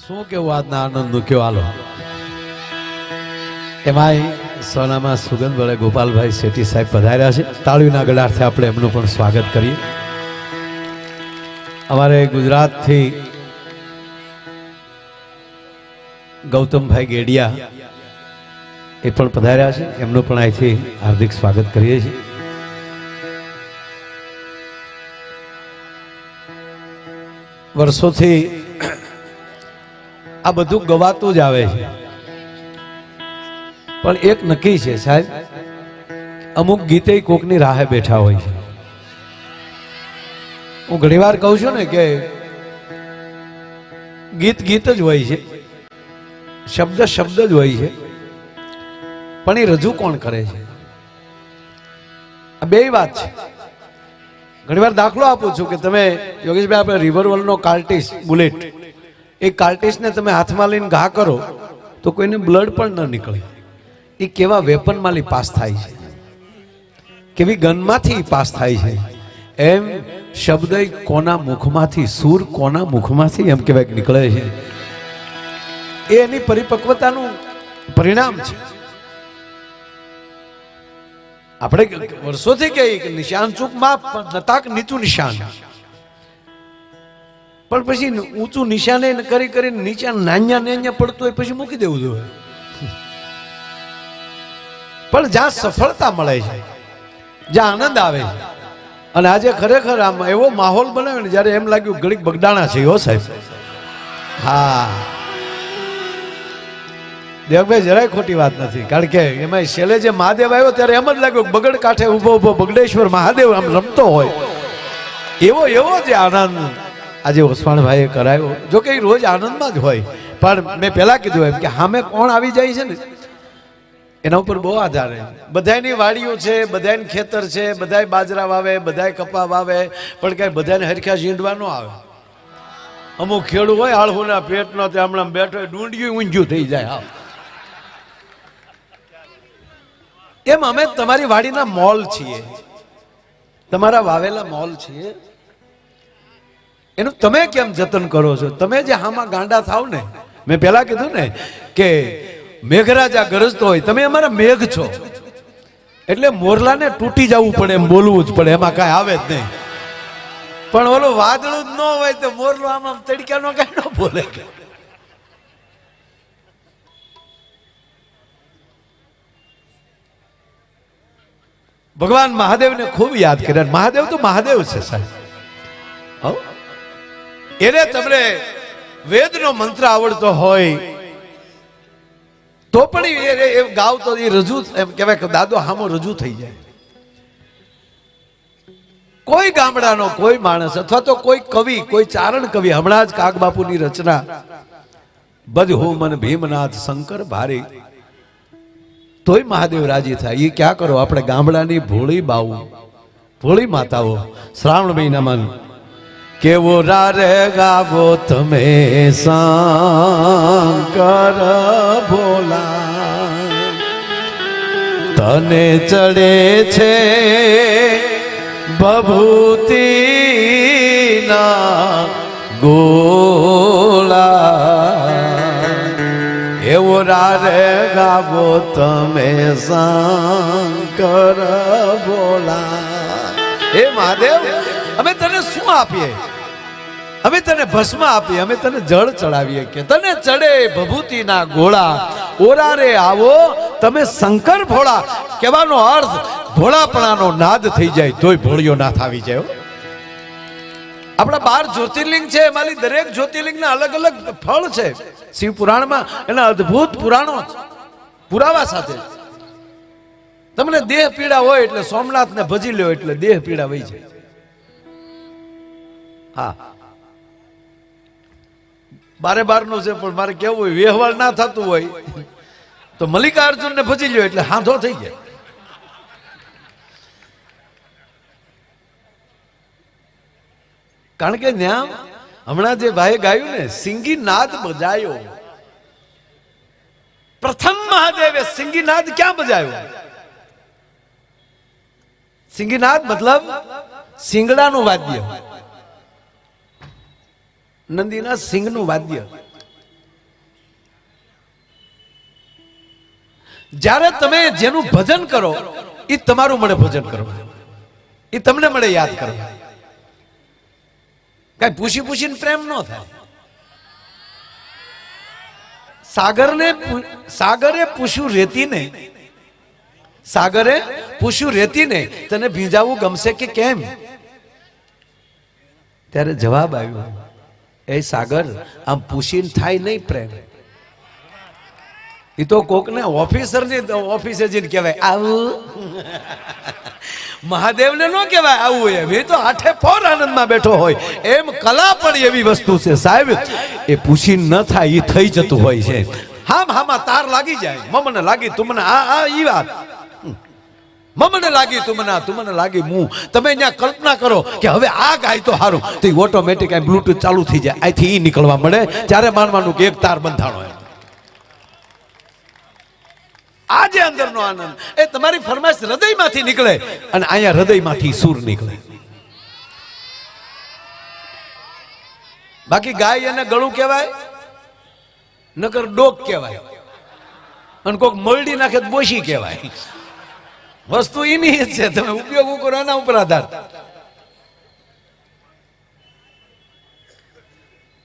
શું કેવું આજના આનંદ દુખ્યો હાલો એમાંય સોનામાં સુગંધ વડે ગોપાલભાઈ શેઠી સાહેબ પધાર્યા છે. તાળીના ગળાથી આપણે એમનું પણ સ્વાગત કરીએ. અમારે ગુજરાતથી ગૌતમભાઈ ગેડિયા એ પણ પધાર્યા છે, એમનું પણ અહીંથી હાર્દિક સ્વાગત કરીએ છીએ. વર્ષોથી આ બધું ગવાતું જ આવે છે, પણ એક નક્કી છે સાહેબ, અમુક ગીતે કોકની રાહે બેઠા હોય છે. હું ઘણીવાર કહું છું ને કે ગીત ગીત જ હોય છે, શબ્દ શબ્દ જ હોય છે, પણ એ રજૂ કોણ કરે છે, આ બે વાત છે. ઘણીવાર દાખલો આપું છું કે તમે યોગેશભાઈ આપણે રિવરવલનો કાર્ટિસ બુલેટ, એ કાર્ટિસને તમે હાથમાં લઈને ઘા કરો તો કોઈને બ્લડ પણ ન નીકળે. એ કેવા વેપનમાંથી પાસ થાય છે, કેવી ગનમાંથી પાસ થાય છે, એમ શબ્દ કોના મુખમાંથી, સૂર કોના મુખમાંથી એમ કહેવાય નીકળે છે. એ એની પરિપક્વતાનું પરિણામ છે. આપણે વર્ષોથી કહીએ કે નિશાન ચૂકમાં નતાક નીચું નિશાન, પણ પછી ઊંચું નિશાને કરી કરીને નીચે નાન્યા નાન્યા પડતું હોય પછી મૂકી દેવું જોઈએ. પણ જ્યાં સફળતા મળે છે, જ્યાં આનંદ આવે છે, અને આજે ખરેખર આમ એવો માહોલ બનાવ્યો ને જ્યારે એમ લાગ્યું ઘડીક બગડાણા છે. હો સાહેબ, હા દેવભાઈ જરાય ખોટી વાત નથી, કારણ કે એમાં છેલ્લે જે મહાદેવ આવ્યો ત્યારે એમ જ લાગ્યું બગડ કાંઠે ઉભો ઉભો બગડેશ્વર મહાદેવ આમ રમતો હોય એવો એવો જે આનંદ આજે ઓસવાણભાઈએ કરાયો. જો કે રોજ આનંદમાં જ હોય, પણ મેં પહેલા કીધું એમ કે સામે કોણ આવી જાય છે ને એના ઉપર બહુ આધાર છે. બધાની વાડીઓ છે, બધાને ખેતર છે, બધાય બાજરા વાવે, બધાય કપા વાવે, પણ કઈ બધાને હરખ્યા ઝીંડવા ન આવે. અમુક ખેડૂ હોય આળહુના પેટનો તે હમણાં બેઠો ડુંડિયું ઊંઝું થઈ જાય. એમ અમે તમારી વાડીના મોલ છીએ, તમારા વાવેલા મોલ છીએ. એનું તમે કેમ જતન કરો છો? તમે જે હામાં ગાંડા થાવ ને, મેં પહેલા કીધું ને કે મેઘરાજા ગરજતો હોય, તમે અમારા મેઘ છો, એટલે મોરલાને તૂટી જવું પડે એમ બોલવું જ પડે, એમાં કાંઈ આવે જ નહીં. પણ ઓલું વાદળું જ ન હોય તો મોરલો આમ તડક્યાનો કાંઈ ન બોલે. ભગવાન મહાદેવને ખૂબ યાદ કર્યા. મહાદેવ તો મહાદેવ છે સાહેબ. એને તમને વેદનો મંત્ર આવડતો હોય તો પણ એ ગાવ તો એ રજૂ એમ કહેવાય કે દાદો હામો રજૂ થઈ જાય. કોઈ ગામડાનો કોઈ માણસ અથવા તો કોઈ કવિ, કોઈ ચારણ કવિ, હમણાં જ કાગબાપુની રચના બજ હો મન ભીમનાથ શંકર ભારી, તોય મહાદેવ રાજી થાય. એ ક્યાં કરો આપણે ગામડાની ભોળી બાઉ, ભોળી માતાઓ શ્રાવણ મહિનામાં કેવો રારે ગાવો તમે શંકર ભોલા, તને ચડે છે ભભૂતિના ગોળા, એવો રારે ગાવો તમે શંકર ભોલા. હે મહાદેવ, અમે તને શું આપીએ? અમે તને ભસ્મ આપીએ, અમે તને જળ ચડાવીએ કે તને ચડે ભભૂતિના ગોળા, ઓરારે આવો તમે શંકર ભોળા. કહેવાનો અર્થ ભોળાપણાનો નાદ થઈ જાય તોય ભોળિયો નાથ આવી જાય. આપણા 12 જ્યોતિર્લિંગ છે, એમાંની દરેક જ્યોતિર્લિંગના અલગ અલગ ફળ છે. શિવ પુરાણમાં એના અદ્ભુત પુરાણો પુરાવા સાથે. તમને દેહ પીડા હોય એટલે સોમનાથને ભજી લ્યો એટલે દેહ પીડા વહી જાય. હા, 12 નું છે, પણ મારે કેવું હોય વ્યવહાર ના થતું હોય તો મલ્લિકાર્જુન ને ભજી લ્યો એટલે હાંધો થઈ જાય. કારણ કે ત્યાં હમણાં જે ભાઈ ગાયું ને સિંગી નાદ બજાયો, પ્રથમ મહાદેવે સિંગી નાદ ક્યાં બજાયો? સિંગી નાદ મતલબ સિંગડાનું વાદ્ય, નંદીના સિંગનું વાદ્ય. જ્યારે તમે જેનું ભજન કરો એ તમારું મળે ભજન કરો, એ તમને મળે યાદ કરો. કઈ પૂછી પૂછીને પ્રેમ ન થાય. સાગરે પૂછ્યું રેતી ને, સાગરે પૂછ્યું રેતી ને તને ભીંજાવું ગમશે કે કેમ? ત્યારે જવાબ આવ્યો, એ સાગર આમ પૂછીને થાય નહીં પ્રેમ. એ તો કોક ને ઓફિસર ની ઓફિસે જઈને કહેવાય આવું, મહાદેવને ન કહેવાય આવું. એમ એ તો આઠે ફોર આનંદમાં બેઠો હોય. એમ કલા પણ એવી વસ્તુ છે સાહેબ, એ પૂછીને ન થાય એ થઈ જતું હોય છે. હામાં તાર લાગી જાય, મને લાગી તું મને આ ઈ વાત, મને લાગી તું મને લાગી હું. તમે અહીંયા કલ્પના કરો કે હવે આ ગાય તો સારું, તો ઓટોમેટિક આ બ્લુટૂથ ચાલુ થઈ જાય, અહીંથી ઈ નીકળવા મળે. ત્યારે માનવાનું કે એક તાર બંધાણો. આ જે અંદરનો આનંદ એ તમારી ફરમાઈશ હૃદયમાંથી નીકળે અને અહીંયા હૃદયમાંથી સૂર નીકળે. બાકી ગાય એને ગળું કહેવાય, નકર ડોક કહેવાય, અને કોક મરડી નાખે બોશી કહેવાય. વસ્તુ એની જ છે, તમે ઉપયોગ કરો એના ઉપર આધાર.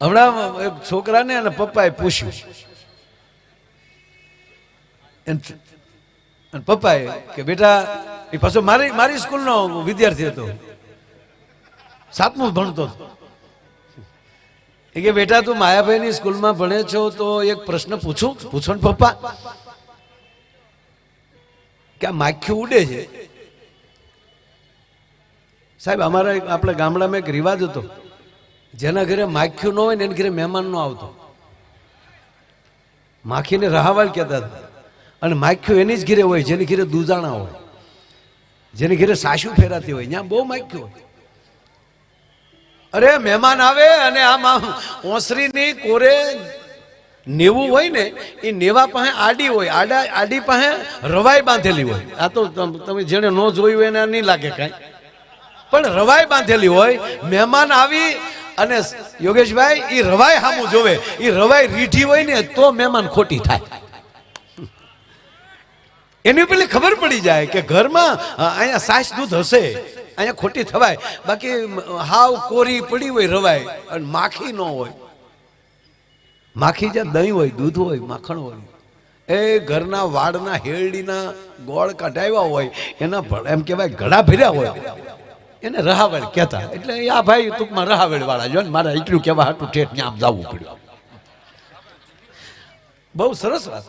હમણાં એક છોકરાને અને પપ્પાએ પૂછ્યું, પપ્પાએ કે બેટા, એ પાછો મારી સ્કૂલનો વિદ્યાર્થી હતો, 7મું ભણતો હતો. એ કે બેટા તું માયાભાઈની સ્કૂલમાં ભણે છો તો એક પ્રશ્ન પૂછો ને પપ્પા, કે આ માખ્યું ઉડે છે. સાહેબ અમારા આપણા ગામડામાં એક રિવાજ હતો, જેના ઘરે માખ્યું ન હોય ને એના ઘરે મહેમાન ન આવતો. માખીને રહાવાળ કહેતા હતા. અને માખ્યું એની જ ઘરે હોય જેની ઘરે દૂજાણા હોય, જેની ઘરે સાસુ ફેરાતી હોય, ત્યાં બહુ માખ્યું હોય. અરે મહેમાન આવે અને આમ ઓસરીની કોરે નેવું હોય ને, એ નેવા પાસે આડી હોય, આડી પાસે રવાઈ બાંધેલી હોય. આ તો તમે જેને ન જોયું એને નહીં લાગે કાંઈ, પણ રવાઈ બાંધેલી હોય. મહેમાન આવી અને યોગેશભાઈ એ રવાઈ સામું જોવે, એ રવાઈ રીઠી હોય ને તો મહેમાન ખોટી થાય. એની પેલી ખબર પડી જાય કે ઘરમાં અહીંયા સાસ દૂધ હશે, અહીંયા ખોટી થવાય. બાકી હાવ કોરી પડી હોય રવાય અને માખી ન હોય. માખી જ્યાં દહીં હોય, દૂધ હોય, માખણ હોય, એ ઘરના વાડના હેરડીના ગોળ કઢાવ્યા હોય, એના એમ કહેવાય ઘડા ભર્યા હોય, એને રહાવેળ કહેતા. એટલે આ ભાઈ ટૂંકમાં રહાવેળ વાળા જો ને, મારે એટલું કહેવા હાટું ઠેઠ ત્યાં આમ જવું પડ્યું. બહુ સરસ વાત.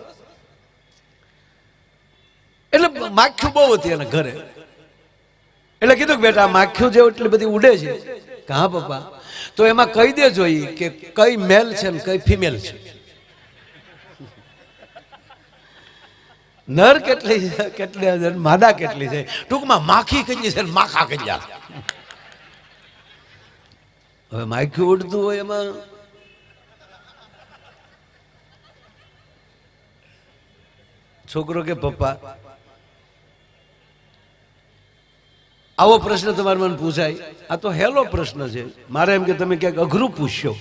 એટલે માખ્યું બહુ હતી એના ઘરે. એટલે કીધું કે બેટા માખ્યું જેવું એટલી બધી ઉડે છે. હા પપ્પા, તો એમાં કહી દેજો કે કઈ મેલ છે ને કઈ ફિમેલ છે, નર કેટલી માદા કેટલી છે, ટૂંકમાં માખી કેટલી છે માખા કેટલા. હવે માખ્યું ઉડતું હોય એમાં છોકરો કે પપ્પા આવો પ્રશ્ન તમારે મને પૂછાય, આ તો હેલો પ્રશ્ન છે. મારે એમ કે તમે ક્યાંક અઘરું પૂછશો.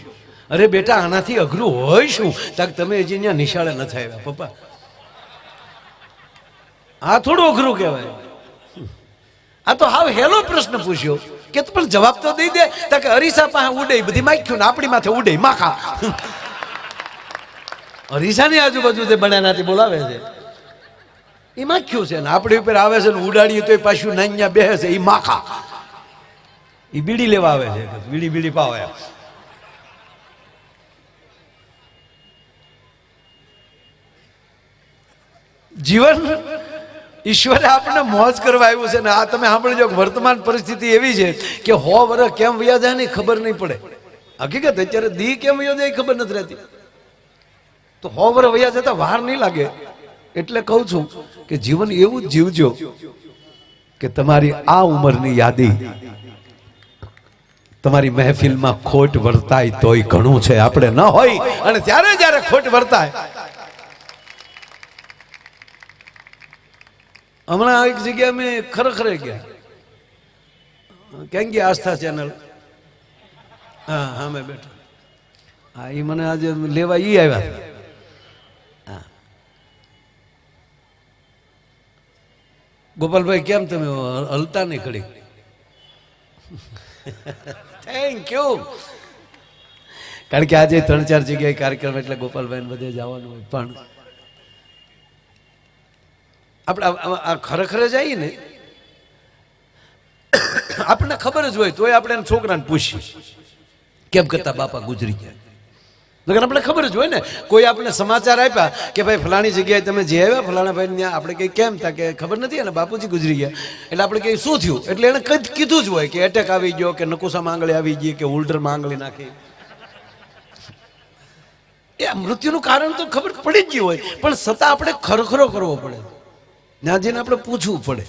અરે બેટા આનાથી અઘરું હોય શું? તાક તમે હજી અહીંયા નિશાળે નથી આવ્યા પપ્પા. આ થોડું અઘરું કહેવાય. આ તો હાવ હેલો પ્રશ્ન પૂછ્યો કે પણ જવાબ તો દઈ દે. તાકે અરીસા પાસે ઉડે બધી માખ્યું ને આપણી માથે ઉડે માખા. અરીસાની આજુબાજુ જે બન્યાનાથી બોલાવે છે એ માખ્યું છે ને આપણી ઉપર આવે છે ને ઉડાડીએ તો પાછું નાન્યા બેસે છે, એ માખા. એ બીડી લેવા આવે છે, બીડી પાવે. જીવન ઈશ્વરે આપણને મોજ કરવા આવ્યું છે ને આ તમે સાંભળજો, વર્તમાન પરિસ્થિતિ એવી છે કે 100 વર્ષ કેમ વયા જાય ને ખબર નહીં પડે. હકીકત અત્યારે દી કેમ વયો જાય ખબર નથી રહેતી. તો 100 વર્ષ વયા જતા વાર નહીં લાગે. એટલે કહું છું કે જીવન એવું જ જીવજો કે તમારી આ ઉંમરની યાદી તમારી મહેફિલમાં ખોટ વર્તાય તોય ઘણું છે. આપણે ન હોય અને જ્યારે ખોટ વર્તાય. હમણાં એક જગ્યાએ મેં ખરેખર ગયા, ક્યાં ગયા આસ્થા ચેનલ, હા મેં બેઠા. હા એ મને આજે લેવા ઈ આવ્યા હતા. ગોપાલભાઈ કેમ તમે હલતા નહીં ઘડી? Thank you. કારણ કે આજે 3-4 જગ્યાએ કાર્યક્રમ એટલે ગોપાલભાઈ બધે જવાનું હોય. પણ આપણે આ ખરેખર જઈએ ને, આપણને ખબર જ હોય તોય આપણે છોકરાને પૂછીએ કેમ કરતા બાપા ગુજરી ગયા. આપણે ખબર જ હોય ને. કોઈ આપણે સમાચાર આપ્યા કે ભાઈ ફલાણી જગ્યાએ તમે જે આવ્યા ફલાણા ભાઈ ત્યાં, આપણે કઈ કેમ તા કે ખબર નથી અને બાપુજી ગુજરી ગયા. એટલે આપણે કઈ શું થયું એટલે એને કીધું જ હોય કે એટેક આવી ગયો, કે નકુસા માંગળી આવી ગઈ, કે ઉલ્ડર માંગળી નાખી. એ મૃત્યુનું કારણ તો ખબર પડી જ ગયું હોય, પણ છતાં આપણે ખરખરો કરવો પડે, ત્યાં જઈને આપણે પૂછવું પડે.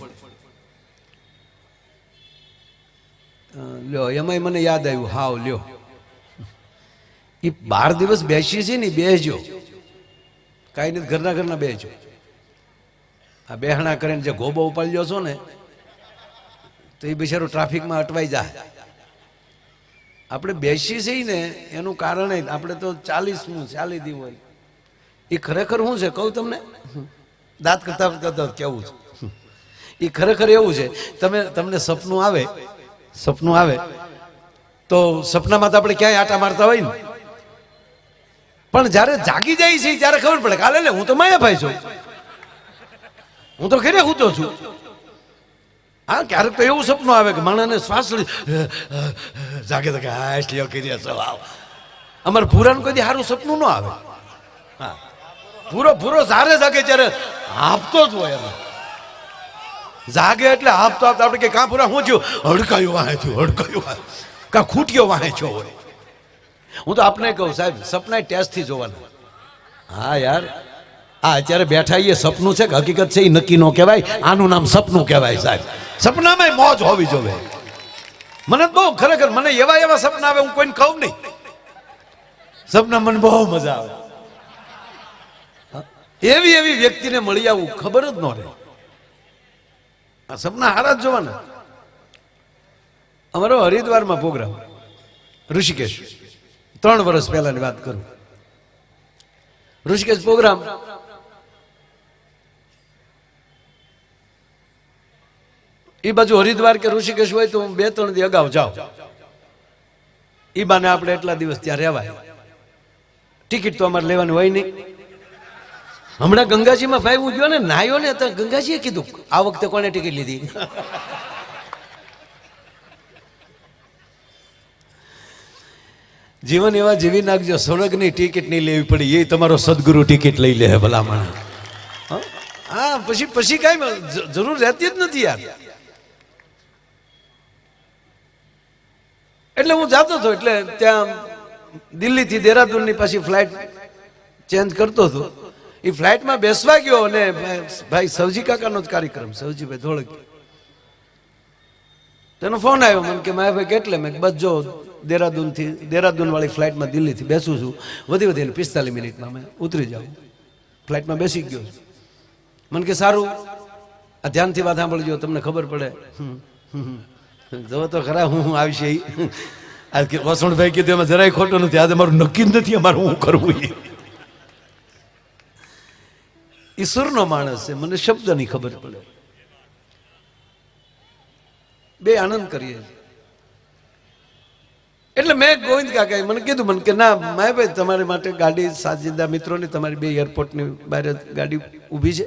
લ્યો એમાંય મને યાદ આવ્યું, હાવ લ્યો એ 12 દિવસ બેસી છે ને, બેસજો કાંઈ નથી, ઘરના બેસજો. આ બેહણા કરીને જે ગોબો ઉપાડ્યો છો ને, તો એ બિચારો ટ્રાફિકમાં અટવાઈ જાય. આપણે બેસી છીએ ને એનું કારણ આપણે તો 40 દી હોય. એ ખરેખર શું છે કહું તમને, દાંત કરતા કેવું છે એ ખરેખર એવું છે. તમને સપનું આવે તો સપનામાં તો આપણે ક્યાંય આટા મારતા હોય ને, પણ જયારે જાગી જાય છે ત્યારે ખબર પડે કાલે લે હું તો માયાભાઈ છું, હું તો ઘરે સૂતો છું. હા, ક્યારેક તો એવું સપનું આવે કે માણસને શ્વાસ જાગે તો કે અમારે ભૂરાનું કોઈ સારું સપનું ન આવે. હા, ભૂરો જારે જાગે ત્યારે હાંફતો જ હોય. એમાં જાગે એટલે હાંફતો આપણે કે કાં પૂરા શું થયું, હડકાયું વાહે થયું, હડકાયું વાહે કાં ખૂટ્યો વાહે છો હોય. હું તો આપણે કહું સાહેબ સપના ટેસ્ટથી જોવાના. હા યાર, આ અત્યારે બેઠા એ સપનું છે કે હકીકત છે એ નક્કી ન કહેવાય. આનું નામ સપનું કહેવાય સાહેબ. સપનામાં મોજ હોવી જોઈએ. મને બહુ ખરેખર મને એવા સપના આવે, હું કોઈને કહું નહીં. સપના મને બહુ મજા આવે. એવી વ્યક્તિને મળી આવું ખબર જ ન રહે. આ સપના હારા જ જોવાના. અમારો હરિદ્વારમાં પ્રોગ્રામ, ઋષિકેશ, 3 વર્ષ પહેલાની વાત કરું. ઋષિકેશ પ્રોગ્રામ એ બાજુ હરિદ્વાર કે ઋષિકેશ હોય તો હું 2-3 દી અગાઉ જાઉં. એ બાને આપણે એટલા દિવસ ત્યાં રહેવાય. ટિકિટ તો અમારે લેવાની હોય નહીં. હમણાં ગંગાજીમાં ભાઈ હું ગયો ને નાયો ને, તો ગંગાજીએ કીધું આ વખતે કોને ટિકિટ લીધી. જીવન એવા જીવી નાખજો, સ્વર્ગની ટિકિટ નહીં લેવી પડી, એ તમારો સદગુરુ ટિકિટ લઈ લે ભલામણ. હા, પછી કાંઈ જરૂર રહેતી જ નથી યાર. એટલે હું જાતો હતો, એટલે ત્યાં દિલ્હીથી દેહરાદૂનની પાછી ફ્લાઇટ ચેન્જ કરતો હતો. એ ફ્લાઇટમાં બેસવા ગયો અને ભાઈ સવજી કાકાનો જ કાર્યક્રમ, સવજીભાઈ ધોળકી, તેનો ફોન આવ્યો. મને કે માયાભાઈ કેટલે? મેં બસ જો દેહરાદૂન વાળી ફ્લાઇટમાં દિલ્હીથી બેસું છું, વધી 45 મિનિટમાં મેં ઉતરી જાઉં. ફ્લાઇટમાં બેસી ગયો. મને કે સારું, આ ધ્યાનથી વાત સાંભળજો, તમને ખબર પડે. જો તો ખરા હું આવશે. વસણભાઈ કીધું એમાં જરાય ખોટું નથી. આજે મારું નક્કી જ નથી અમારું હું કરવું. ઈશ્વરનો માણસ છે, મને શબ્દની ખબર પડે. બે આનંદ કરીએ. એટલે મેં ગોવિંદ કાકા મને કીધું, મને કે ના માયાભાઈ તમારી માટે ગાડી સાજીદા મિત્રોની તમારી 2 એરપોર્ટની બહાર ગાડી ઊભી છે.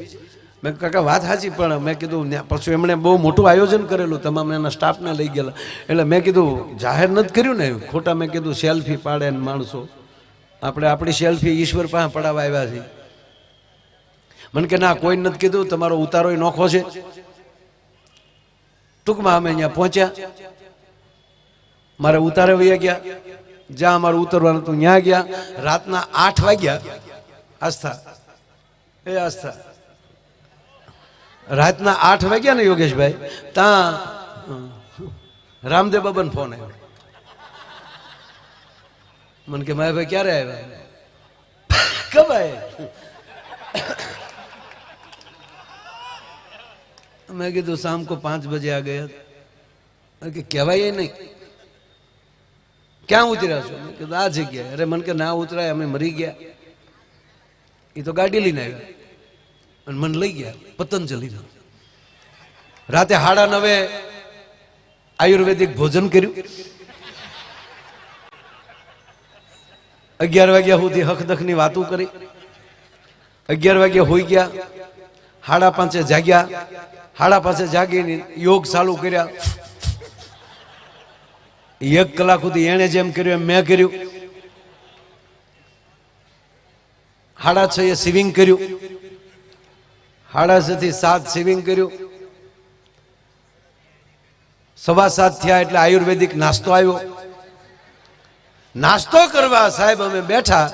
મેં કાકા વાત સાચી, પણ મેં કીધું પછી એમણે બહુ મોટું આયોજન કરેલું, તમામ એના સ્ટાફને લઈ ગયેલા. એટલે મેં કીધું જાહેર નથી કર્યું ને ખોટા. મેં કીધું સેલ્ફી પાડે ને માણસો, આપણે આપણી સેલ્ફી ઈશ્વર પાસે પડાવવા આવ્યા છીએ. મને કે ના કોઈ નથી કીધું, તમારો ઉતારો નોખો છે. ટૂંકમાં અમે અહીંયા પહોંચ્યા, મારે ઉતારે વયા ગયા. જ્યાં અમારું ઉતરવાનું હતું ત્યાં ગયા. રાતના 8 વાગ્યા. આસ્થા રાતના 8 વાગ્યા ને યોગેશભાઈ, ત્યાં રામદેવ બાબાનો ફોન આવ્યો. મને કે માયાભાઈ ક્યારે આવ્યા? કબાય મેં કીધું શામ को 5 बजे आ गया. કે કહેવાય નહીં, ક્યાં ઉતર્યા છો? મેં કીધું આ જગ્યાએ. અરે મને કે ના ઉતરાય, અમે મરી ગયા. એ તો ગાડી લઈને આવ્યા અને મને લઈ ગયા પતંજલિ. રાતે 9:30 આયુર્વેદિક ભોજન કર્યું, 11 વાગ્યા સુધી હકદખની વાતો કરી, 11 વાગ્યા હોઈ ગયા, 5:30 જાગ્યા, 5:30 જાગીને યોગ ચાલુ કર્યા, 1 કલાક સુધી એને જેમ કર્યું એમ મેં કર્યું, 6:30 સ્વિમિંગ કર્યું, 6:30 થી 7 સ્વિમિંગ કર્યું, 7:15 થયા એટલે આયુર્વેદિક નાસ્તો આવ્યો. નાસ્તો કરવા સાહેબ અમે બેઠા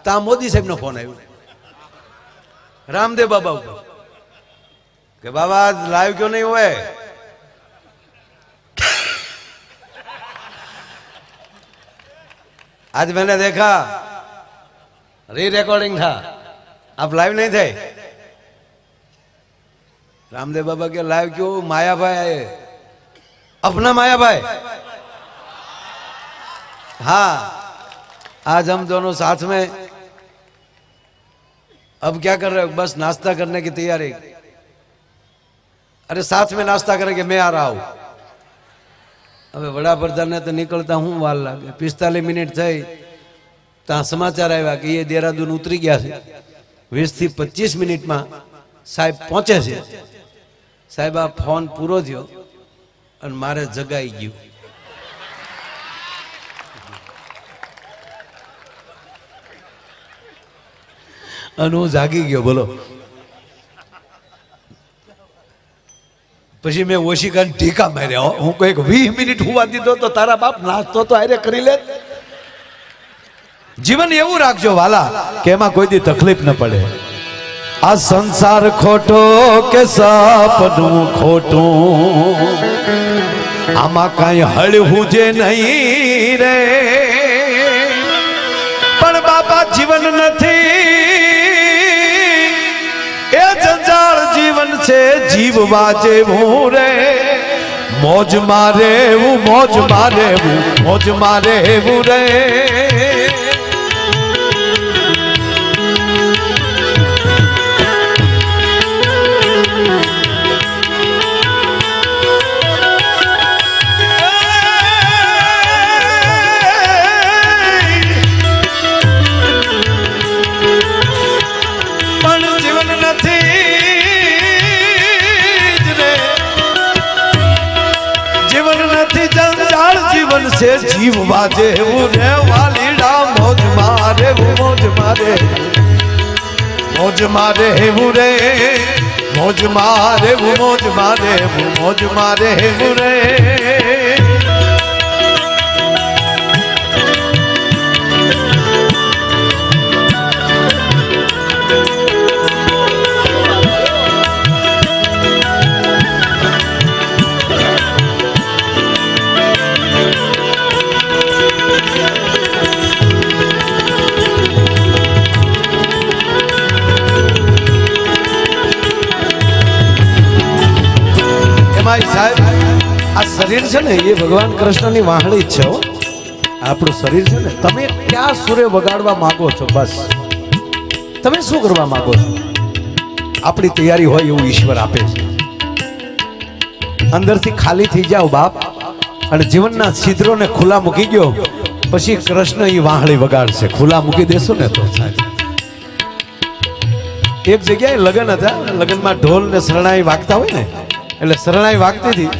ત્યાં મોદી સાહેબ નો ફોન આવ્યો, રામદેવ બાબા ઉપર, કે બાબા લાઈવ क्यों नहीं हुए? आज मैंने देखा री रिकॉर्डिंग था, आप लाइव नहीं थे. रामदेव बाबा के लाइव क्यों? माया भाई आए, अपना माया भाई. हाँ, आज हम दोनों साथ में. अब क्या कर रहे हो? बस नाश्ता करने की तैयारी. अरे साथ में नाश्ता करेंगे, मैं आ रहा हूं. હવે વડાપ્રધાનને તો નીકળતા હું વાર લાગે, 45 મિનિટ થઈ ત્યાં સમાચાર આવ્યા કે એ દેહરાદૂન ઉતરી ગયા છે. 20 થી 25 મિનિટમાં સાહેબ પહોંચે છે. સાહેબ આ ફોન પૂરો થયો અને મારે જગાઈ ગયું. અને હું જાગી ગયો. બોલો. પછી મેં ઓશિકાને ટીકા માર્યા. હું કઈક 20 મિનિટ હુવા દીધો તો તારા બાપ નાસ્તો તો આરે કરી લે. જીવન એવું રાખજો વાલા કે એમાં કોઈ દી તકલીફ ન પડે. આ સંસાર ખોટો કે સપનું ખોટું, આમાં કઈ હળવું જે નહીં રે. પણ બાપા જીવન નથી એ જંજાળ જીવન છે જીવવા જેવું રે. મોજ મારે એવું, મોજ મારે એવું, મોજ મારે એવું રે. જીવન છે જીવવા જેવું રે વાલીડા. મોજ મારે એવું, મોજ મારે, મોજ મારે એવું રે. મોજ મારે એવું, મોજ મારે એવું, મોજ મારે એવું રે. સાહેબ આ શરીર છે ને એ ભગવાન કૃષ્ણની વાહણી જ છે. આપણું શરીર છે ને, તમે ક્યાં સૂર્ય વગાડવા માંગો છો? બસ તમે શું કરવા માંગો છો? આપણી તૈયારી હોય એવું ઈશ્વર આપે છે. અંદરથી ખાલી થઈ જાઓ બાપ, અને જીવનના છિદ્રોને ખુલ્લા મૂકી ગયો, પછી કૃષ્ણ એ વાહણી વગાડશે. ખુલ્લા મૂકી દેશો ને તો સાહેબ. એક જગ્યાએ લગ્ન હતા, લગ્નમાં ઢોલ ને શરણાઈ વાગતા હોય ને, એટલે શરણાઈ વાગતી હતી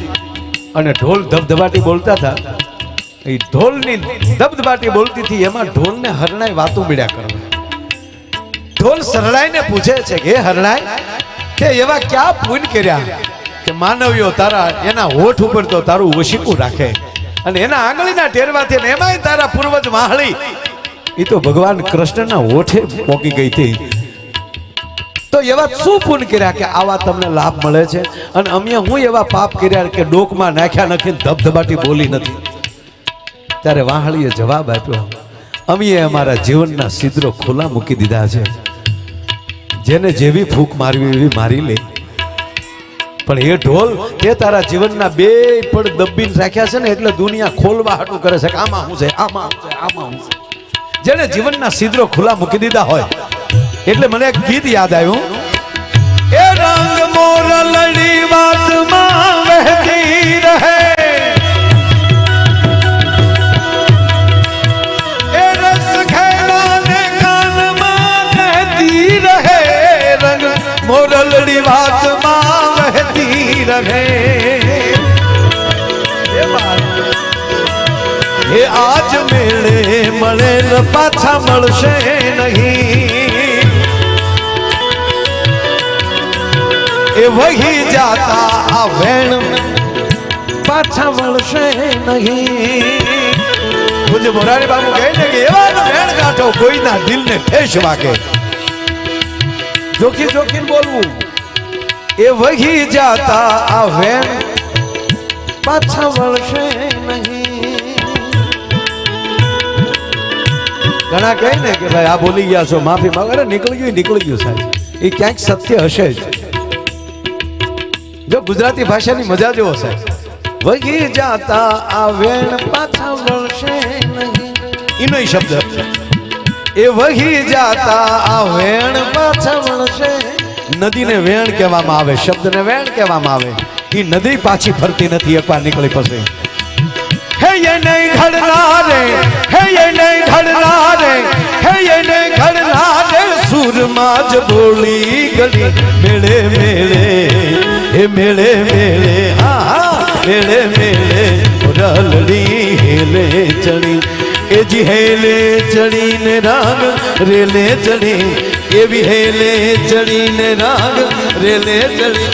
અને ઢોલ ધબધબાટી બોલતા હતા. એ ઢોલની ધબધબાટી બોલતી હતી, એમાં ઢોલને હરણાઈ વાતો મળ્યા કરવા. ઢોલ શરણાઈને પૂછે છે કે હરણાઈ, કે એવા ક્યાં પુણ્ય કર્યા કે માનવીઓ તારા એના હોઠ ઉપર તો તારું ઓશિકું રાખે, અને એના આંગળીના ટેરવાથી ને એમાંય તારા પૂર્વજ વાહળી એ તો ભગવાન કૃષ્ણના હોઠે પોકી ગઈ હતી. તો એવા શું પુણ્ય કર્યા કે આવા તમને લાભ મળે છે? અને અમે હું એવા પાપ કર્યા કે ડોકમાં નાખ્યા નથી, ધબધબાટી બોલી નથી? ત્યારે વાહળીએ જવાબ આપ્યો, અમે અમારા જીવનના છિદ્રો ખુલ્લા મૂકી દીધા છે. જેને જેવી ફૂંક મારવી એવી મારી લે, પણ એ ઢોલ તે તારા જીવનના બે પડ દબીને રાખ્યા છે ને, એટલે દુનિયા ખોલવા હાટું કરે છે કે આમાં શું છે, આમાં શું છે, આમાં શું છે. જેને જીવનના છિદ્રો ખુલ્લા મૂકી દીધા હોય, એટલે મને એક ગીત યાદ આવ્યું. એ રંગ મોરલડી વાતમાં વહેતી રહે, એ રસ ખેલાને કાનમાં કહેતી રહે, રંગ મોરલડી વાતમાં વહેતી રહે। એ આજ મેળે મળેલ પાછા મળશે નહીં, એ વહી જાતા આ વેણ પાછા મળશે નહીં। પૂજ્ય મોરારી બાબુ કહે છે કે એવા વેણ કાઢો કોઈના દિલને ઠેસ વાગે, જોખી જોખીને બોલવું, એ વહી જાતા આ વેણ પાછા મળશે નહીં। ઘણા કહે ને કે ભાઈ આ બોલી ગયા છો માફી માંગો, અરે નીકળી ગયું સાહેબ, એ ક્યાંક સત્ય હશે જ। જો ગુજરાતી ભાષાની મજા જેવો સાહેબ, વહી જાતા આ વેણ પાછા વળશે નહીં, એનો શબ્દ એ વહી જાતા આ વેણ પાછા વળશે। નદીને વેણ કહેવામાં આવે, શબ્દને વેણ કહેવામાં આવે, એ નદી પાછી ફરતી નથી એકવાર નીકળી પછી। હે ये नहीं घड़ना रे, हे ये नहीं घड़ना रे, हे ये नहीं घड़ना रे, सूरमा ज बोली गली मेले मेले, हे मेले मेले, हाँ हाँ मेले मेले, रलड़ी हेले चढ़ी, ए जी हेले चढ़ी ने राग रेले चढ़ी, ए भी हेले चढ़ी ने राग रेले चढ़ी।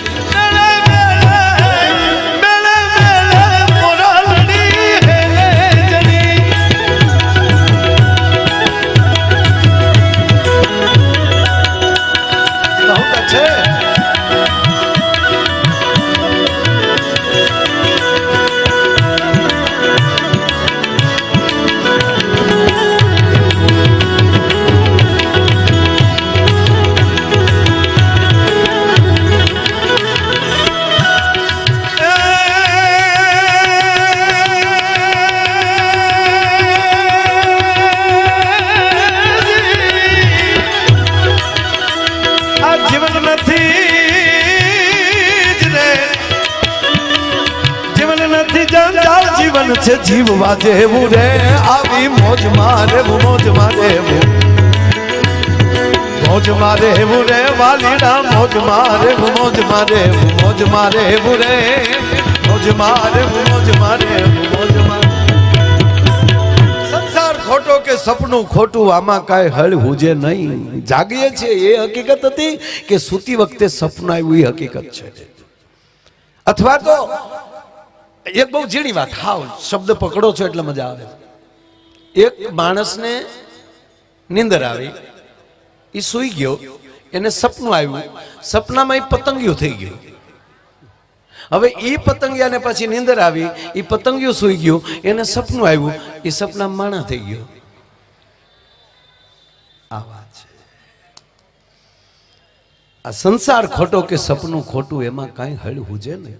જીવન છે જીવવા જેવું રે, આવી મોજ મારે મોજ મારે મોજ મારે રે, વાલીડા મોજ મારે મોજ મારે મોજ મારે રે, મોજ મારે મોજ મારે મોજ મારે। સંસાર ખોટો કે સપનું ખોટું, આમાં કાંઈ હળ હુજે નહીં। જાગીએ છે એ હકીકત હતી કે સૂતી વખતે સપનું આવ્યું એ હકીકત છે, અથવા તો એક બહુ ઝીણી વાત, હાવ શબ્દ પકડો છો એટલે મજા આવે। એક માણસને નીંદર આવી, એ સૂઈ ગયો, એને સપનું આવ્યું, સપનામાં એ પતંગિયું થઈ ગયું। હવે એ પતંગિયાને પછી નીંદર આવી, એ પતંગિયું સૂઈ ગયું, એને સપનું આવ્યું, એ સપનામાં માણા થઈ ગયો। આ વાત છે, આ સંસાર ખોટો કે સપનું ખોટું, એમાં કાંઈ હળ હુજે નહીં।